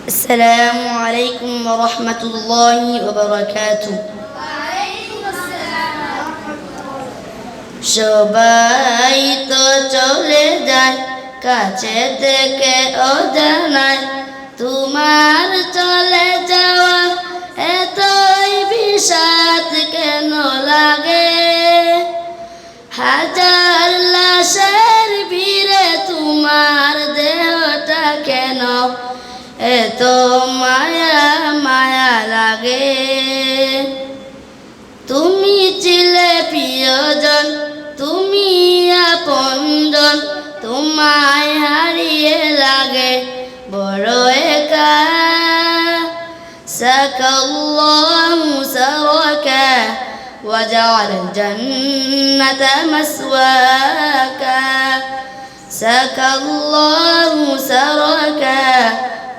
السلام عليكم ورحمة الله وبركاته. সবাই তো চলে যায় কাছে থেকে অজানায়, তোমার চলে যাওয়া এতই বিষাদ কেন লাগে? হাজার লাশের ভিড়ে তোমার দেহটা কেন এত মায়া মায়া লাগে? তুমি ছিলে প্রিয়জন, তুমি আপনজন, তোমায় হারিয়ে লাগে বড় একা। সাকাল্লাহু সারাকা ওয়াজআল জান্নাতা মাসওয়াকা। সাকাল্লাহু সারাকা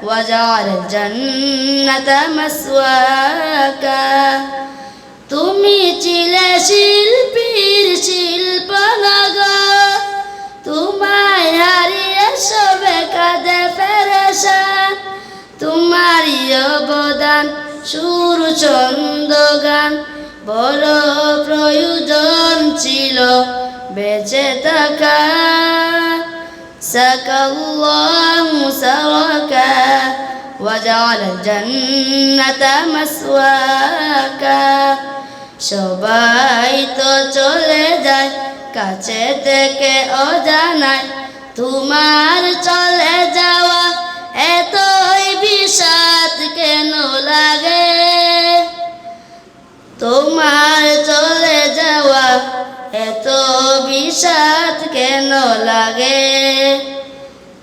ওয়াজআল জান্নাতা মাসওয়াকা। তুমি ছিলে শিল্পীর শিল্পনগর, তোমায় হারিয়ে সবে কাঁদে ফেরেশান। তোমারই অবদান সুর ছন্দ গান বড় প্রয়োজন ছিল বেঁচে থাকা। সাকাল্লাহু সারাকা ওয়াজআল জান্নাতা মাসওয়াকা। সবাই তো চলে যায় কাছে থেকে অজানায়, তোমার চলে যাওয়া এতই বিষাদ কেন লাগে? তোমার চলে যাওয়া এত বিষাদ কেন লাগে?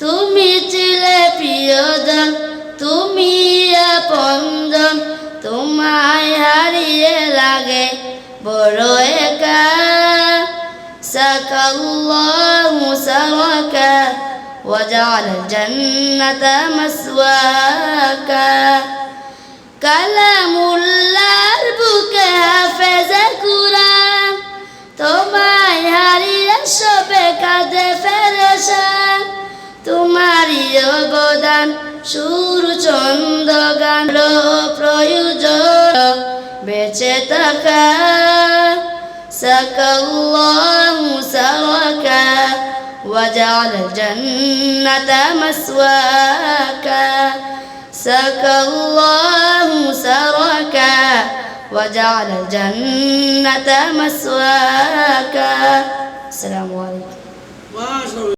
তুমি ছিলে প্রিয়জন, তুমি আপনজন, তোমায় হারিয়ে লাগে বড় একা। সাকাল্লাহু সারাকা ওয়াজআল জান্নাতা মাসওয়াকা। কালামুল্লাহর বুকে হাফেজে কুরআন, তোমায় হারিয়ে সবে কাঁদে ফেরেশান। তোমারই অবদান সুর ছন্দ গান প্রয়োজন বেঁচে থাকা। সাকাল্লাহু সারাকা ওয়াজআল জান্নাতা মাসওয়াকা। সাকাল্লাহু সারাকা ওয়াজআল জান্নাতা মাসওয়াকা। আসসালামু আলাইকুম।